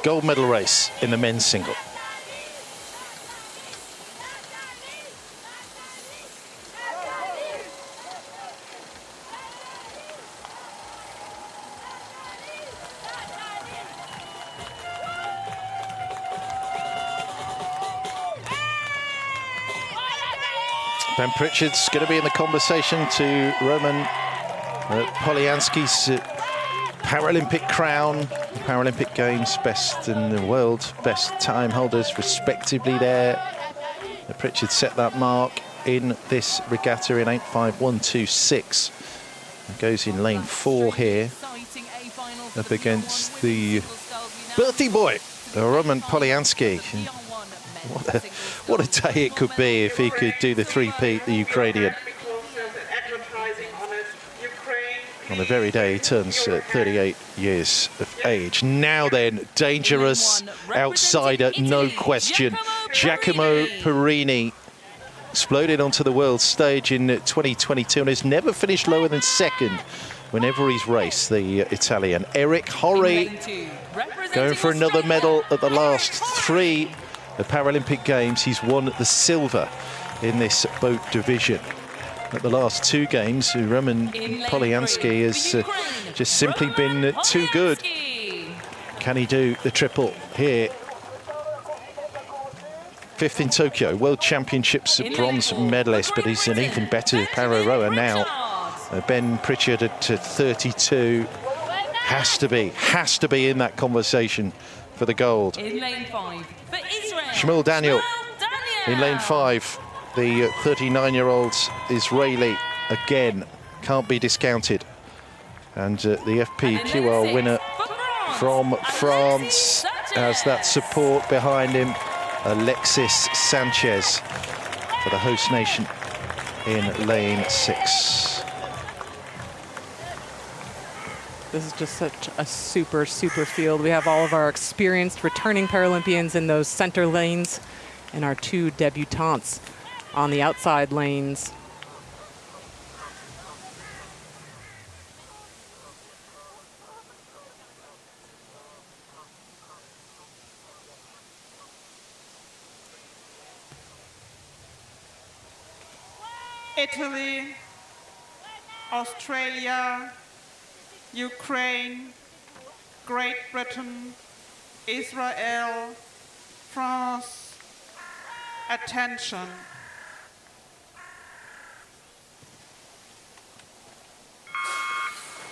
gold medal race in the men's single. Ben Pritchard's going to be in the conversation to Roman Polianskyi's Paralympic crown, Paralympic Games best in the world, best time holders respectively there. Pritchard set that mark in this regatta in 8.51.26. Goes in lane 4 here, up against the birthday boy, Roman Polianskyi. What a day it could be if he could do the three-peat, the Ukrainian. On the very day he turns 38 years of age. Now then, dangerous outsider, no question. Giacomo Porrini exploded onto the world stage in 2022 and has never finished lower than second whenever he's raced, the Italian. Erik Horrie going for another medal at the last 3 Paralympic Games. He's won the silver in this boat division. At the last 2 games, Roman Polianskyi has just simply been too good. Can he do the triple here? 5th in Tokyo, World Championships bronze medalist, but he's an even better para-rower now. Ben Pritchard at 32 has to be in that conversation for the gold. In lane 5 for Israel, Shmuel Daniel in lane 5. The 39-year-old Israeli, again, can't be discounted. And the FPQR winner from France has that support behind him. Alexis Sanchez for the host nation in lane 6. This is just such a super field. We have all of our experienced returning Paralympians in those center lanes and our 2 debutantes on the outside lanes. Italy, Australia, Ukraine, Great Britain, Israel, France. Attention.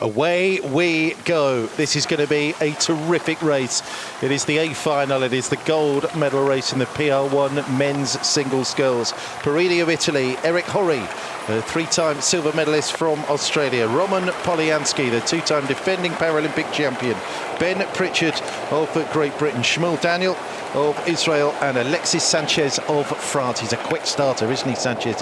Away we go. This is going to be a terrific race. It is the A final. It is the gold medal race in the PR1 men's singles sculls. Porrini of Italy, Erik Horrie, the 3-time silver medalist from Australia, Roman Polianskyi, the 2-time defending Paralympic champion, Ben Pritchard of Great Britain, Shmuel Daniel of Israel, and Alexis Sanchez of France. He's a quick starter, isn't he, Sanchez?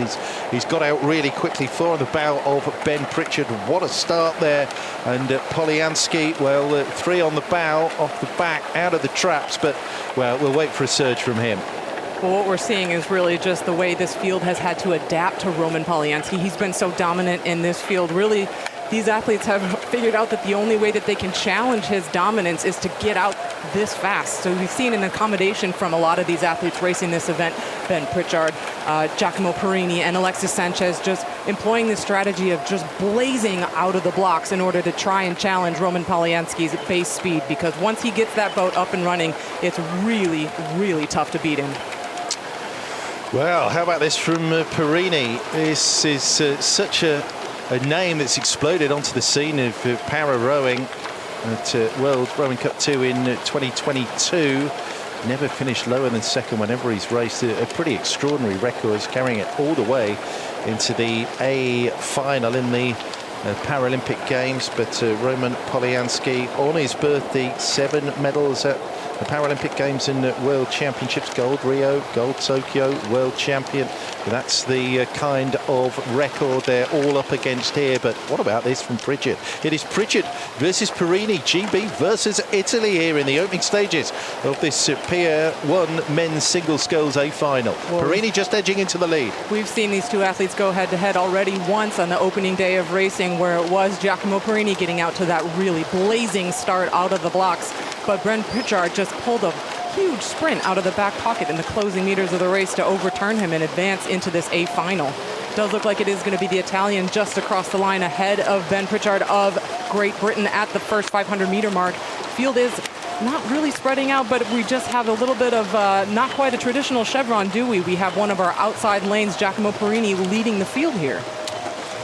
He's got out really quickly, 4 on the bow of Ben Pritchard. What a start there. And Polianskyi, well, 3 on the bow, off the back, out of the traps, but, well, we'll wait for a surge from him. Well, what we're seeing is really just the way this field has had to adapt to Roman Polianskyi. He's been so dominant in this field. Really, these athletes have figured out that the only way that they can challenge his dominance is to get out this fast. So we've seen an accommodation from a lot of these athletes racing this event. Ben Pritchard, Giacomo Porrini, and Alexis Sanchez just employing the strategy of just blazing out of the blocks in order to try and challenge Roman Polianskyi's base speed, because once he gets that boat up and running, it's really tough to beat him. Well, how about this from Porrini? This is such a name that's exploded onto the scene of para rowing at World Rowing Cup 2 in 2022. Never finished lower than second whenever he's raced. A pretty extraordinary record. He's carrying it all the way into the A final in the Paralympic Games. But Roman Polianskyi, on his birthday, 7 medals at the Paralympic Games and World Championships. Gold Rio, gold Tokyo, world champion. That's the kind of record they're all up against here. But what about this from Pritchard? It is Pritchard versus Porrini, GB versus Italy here in the opening stages of this PR1 men's singles sculls A final. Porrini just edging into the lead. We've seen these 2 athletes go head-to-head already once on the opening day of racing, where it was Giacomo Porrini getting out to that really blazing start out of the blocks. but Ben Pritchard just pulled a huge sprint out of the back pocket in the closing meters of the race to overturn him and advance into this A final. Does look like it is going to be the Italian just across the line ahead of Ben Pritchard of Great Britain at the first 500-meter mark. Field is not really spreading out, but we just have a little bit of not quite a traditional chevron, do we? We have one of our outside lanes, Giacomo Perini, leading the field here.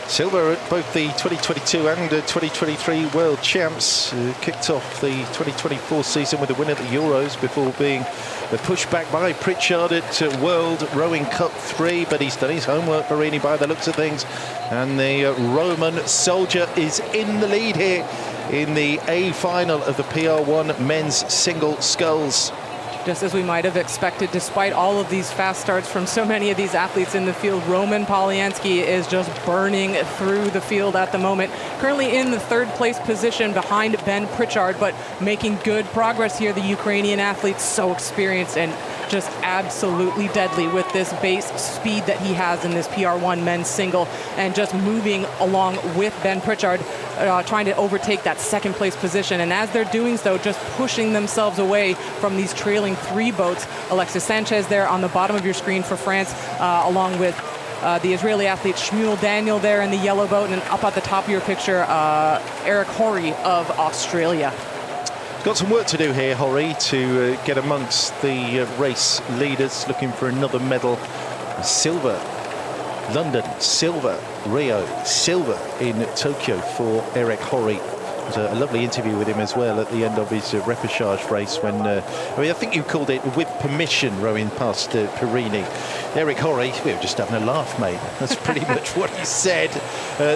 Silver at both the 2022 and 2023 World Champs. Kicked off the 2024 season with a win at the Euros before being pushed back by Pritchard at World Rowing Cup 3, but he's done his homework, Perini, by the looks of things. And the Roman soldier is in the lead here in the A final of the PR1 men's single sculls. Just as we might have expected, despite all of these fast starts from so many of these athletes in the field, Roman Polianskyi is just burning through the field at the moment. Currently in the third place position behind Ben Pritchard, but making good progress here. The Ukrainian athlete's so experienced and just absolutely deadly with this base speed that he has in this PR1 men's single, and just moving along with Ben Pritchard, trying to overtake that second place position. And as they're doing so, just pushing themselves away from these trailing three boats. Alexis Sanchez there on the bottom of your screen for France, along with the Israeli athlete Shmuel Daniel there in the yellow boat, and up at the top of your picture, Erik Horrie of Australia. Got some work to do here, Horrie, to get amongst the race leaders, looking for another medal. Silver, London, silver, Rio, silver in Tokyo for Erik Horrie. It was a lovely interview with him as well at the end of his repechage race when, I think you called it with permission, rowing past Perini. Erik Horrie, we were just having a laugh, mate. That's pretty much what he said.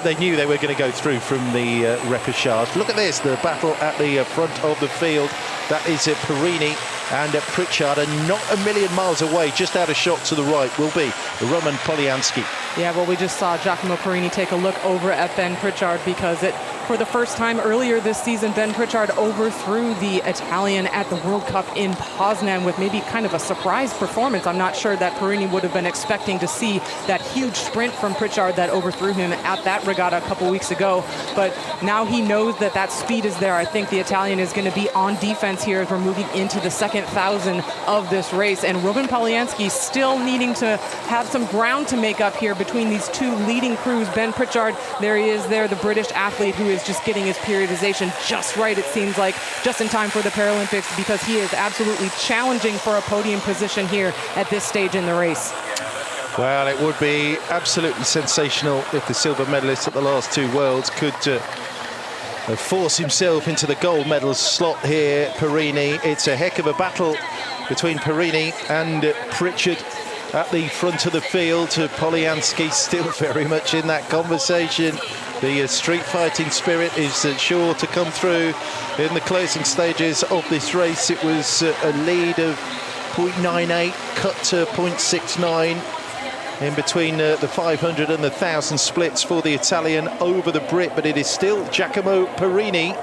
They knew they were going to go through from the repechage. Look at this, the battle at the front of the field. That is Perini and Pritchard, and not a million miles away, just out of shot to the right, will be Roman Polianskyi. Yeah, well, we just saw Giacomo Perini take a look over at Ben Pritchard, because for the first time earlier this season, Ben Pritchard overthrew the Italian at the World Cup in Poznan with maybe kind of a surprise performance. I'm not sure that Perini would have been expecting to see that huge sprint from Pritchard that overthrew him at that regatta a couple weeks ago. But now he knows that that speed is there. I think the Italian is going to be on defense here as we're moving into the second 1,000 of this race. And Roman Polianskyi still needing to have some ground to make up here between these two leading crews. Ben Pritchard, there he is there, the British athlete who is just getting his periodization just right, it seems like, just in time for the Paralympics, because he is absolutely challenging for a podium position here at this stage in the race. Well, it would be absolutely sensational if the silver medalist at the last two Worlds could force himself into the gold medal slot here, Perini. It's a heck of a battle between Perini and Pritchard at the front of the field. Polianskyi still very much in that conversation. The street fighting spirit is sure to come through in the closing stages of this race. It was a lead of 0.98 cut to 0.69 in between the 500 and the 1,000 splits for the Italian over the Brit, but it is still Giacomo Perini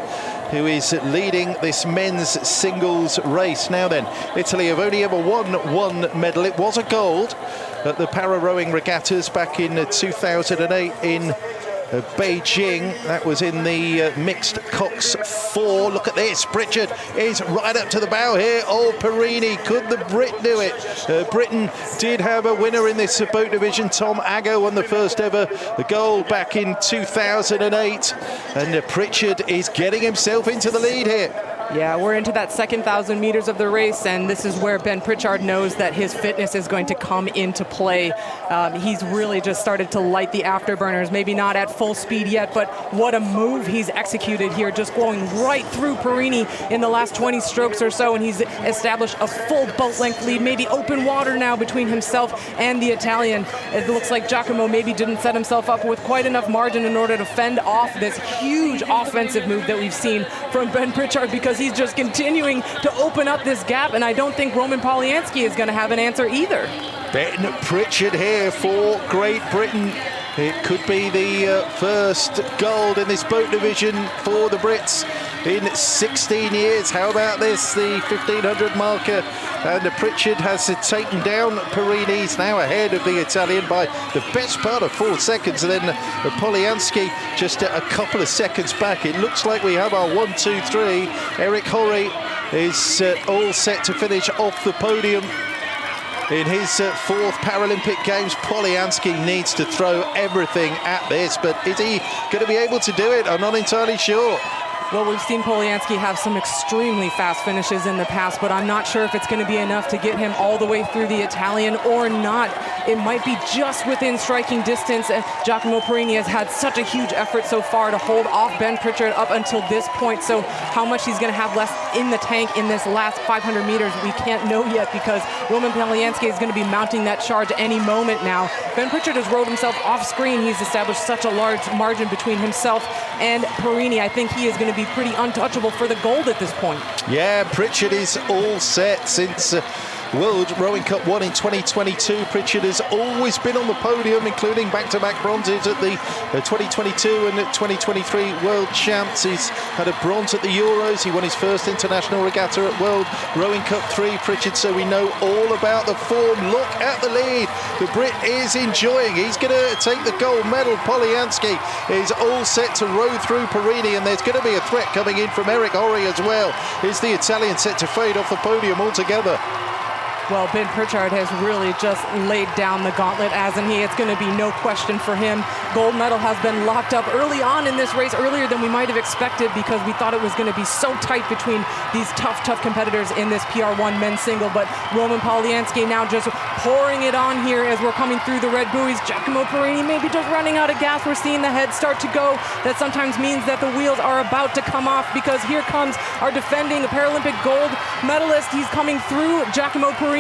who is leading this men's singles race. Now then, Italy have only ever won one medal. It was a gold at the para-rowing regattas back in 2008 in Beijing. That was in the mixed cox 4. Look at this, Pritchard is right up to the bow here. Oh, Perini, could the Brit do it? Britain did have a winner in this boat division. Tom Aggo won the first ever gold back in 2008, and Pritchard is getting himself into the lead here. Yeah, we're into that second 1,000 meters of the race, and this is where Ben Pritchard knows that his fitness is going to come into play. He's really just started to light the afterburners, maybe not at full speed yet, but what a move he's executed here, just going right through Perini in the last 20 strokes or so, and he's established a full boat length lead, maybe open water now between himself and the Italian. It looks like Giacomo maybe didn't set himself up with quite enough margin in order to fend off this huge offensive move that we've seen from Ben Pritchard, because he's just continuing to open up this gap, and I don't think Roman Polianskyi is going to have an answer either. Ben Pritchard here for Great Britain. It could be the first gold in this boat division for the Brits in 16 years. How about this, the 1,500 marker? And Pritchard has taken down Perini. He's now ahead of the Italian by the best part of 4 seconds. And then Polianskyi just a couple of seconds back. It looks like we have our 1, 2, 3. Erik Horrie is all set to finish off the podium. In his fourth Paralympic Games, Polianskyi needs to throw everything at this, but is he going to be able to do it? I'm not entirely sure. Well, we've seen Polianskyi have some extremely fast finishes in the past, but I'm not sure if it's going to be enough to get him all the way through the Italian or not. It might be just within striking distance. Giacomo Porrini has had such a huge effort so far to hold off Ben Pritchard up until this point, so how much he's going to have left in the tank in this last 500 meters, we can't know yet, because Roman Polianskyi is going to be mounting that charge any moment now. Ben Pritchard has rode himself off screen. He's established such a large margin between himself and Porrini. I think he is going to be pretty untouchable for the gold at this point. Yeah, Pritchard is all set since World Rowing Cup 1 in 2022. Pritchard has always been on the podium, including back-to-back bronzes at the 2022 and 2023 World Champs. He's had a bronze at the Euros. He won his first international regatta at World Rowing Cup 3. Pritchard, so we know all about the form. Look at the lead. The Brit is enjoying. He's going to take the gold medal. Polianskyi is all set to row through Porrini, and there's going to be a threat coming in from Erik Horrie as well. Is the Italian set to fade off the podium altogether? Well, Ben Pritchard has really just laid down the gauntlet, hasn't he? It's going to be no question for him. Gold medal has been locked up early on in this race, earlier than we might have expected, because we thought it was going to be so tight between these tough competitors in this PR1 men's single. But Roman Polianskyi now just pouring it on here as we're coming through the red buoys. Giacomo Porrini maybe just running out of gas. We're seeing the head start to go. That sometimes means that the wheels are about to come off, because here comes our defending Paralympic gold medalist. He's coming through Giacomo Porrini,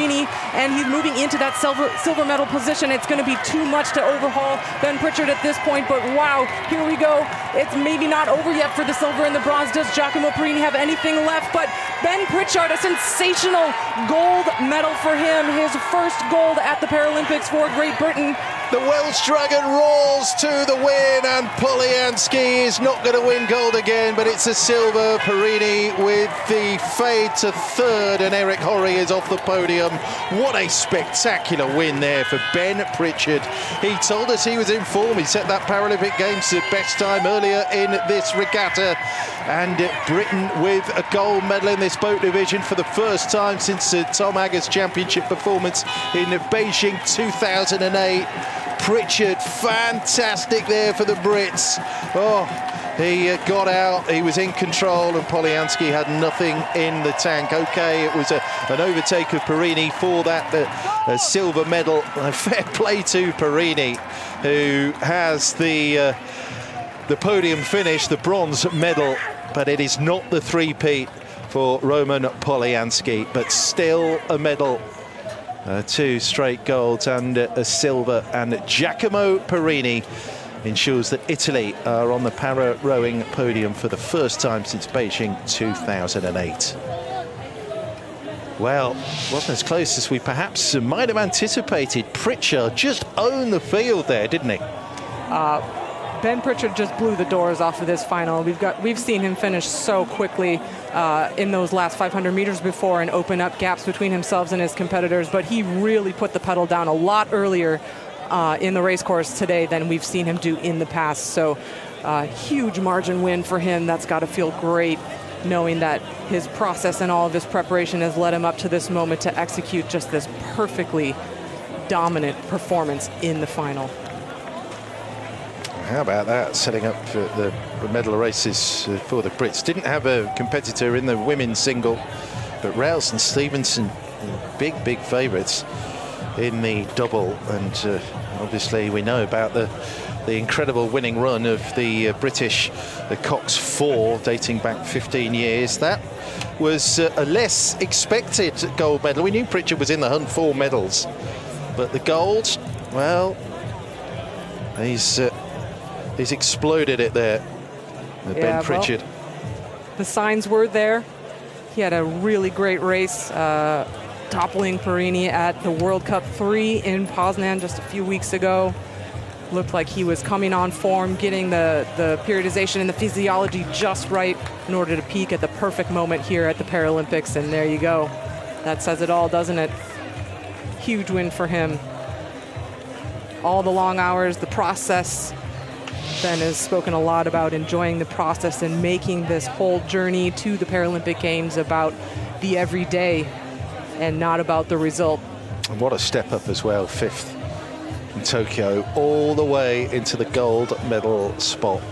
and he's moving into that silver medal position. It's going to be too much to overhaul Ben Pritchard at this point, but wow, here we go. It's maybe not over yet for the silver and the bronze. Does Giacomo Porrini have anything left? But Ben Pritchard, a sensational gold medal for him, his first gold at the Paralympics for Great Britain. The Welsh Dragon roars to the win, and Polianskyi is not going to win gold again, but it's a silver. Porrini with the fade to third, and Erik Horrie is off the podium. What a spectacular win there for Ben Pritchard. He told us he was in form. He set that Paralympic Games best time earlier in this regatta, and Britain with a gold medal in this boat division for the first time since Tom Aggar's championship performance in Beijing 2008. Pritchard, fantastic there for the Brits. Oh, he got out, he was in control, and Polianskyi had nothing in the tank. Okay, it was an overtake of Porrini for that silver medal. Fair play to Porrini, who has the podium finish, the bronze medal, but it is not the three-peat for Roman Polianskyi, but still a medal. Two straight golds and a silver, and Giacomo Porrini ensures that Italy are on the para rowing podium for the first time since Beijing 2008. Well, wasn't as close as we perhaps might have anticipated. Pritchard just owned the field there, didn't he? Ben Pritchard just blew the doors off of this final. We've seen him finish so quickly in those last 500 meters before and open up gaps between himself and his competitors, but he really put the pedal down a lot earlier in the race course today than we've seen him do in the past. So huge margin win for him. That's got to feel great, knowing that his process and all of his preparation has led him up to this moment to execute just this perfectly dominant performance in the final. How about that, setting up for the medal races for the Brits. Didn't have a competitor in the women's single, but Rouse and Stevenson, big favourites in the double. And obviously we know about the incredible winning run of the British, the Cox 4, dating back 15 years. That was a less expected gold medal. We knew Pritchard was in the hunt for medals, but the gold, well, he's exploded it there, Ben Pritchard. Well, the signs were there. He had a really great race, toppling Porrini at the World Cup 3 in Poznan just a few weeks ago. Looked like he was coming on form, getting the periodization and the physiology just right in order to peak at the perfect moment here at the Paralympics. And there you go. That says it all, doesn't it? Huge win for him. All the long hours, the process, Ben has spoken a lot about enjoying the process and making this whole journey to the Paralympic Games about the everyday and not about the result. And what a step up as well, 5th in Tokyo, all the way into the gold medal spot.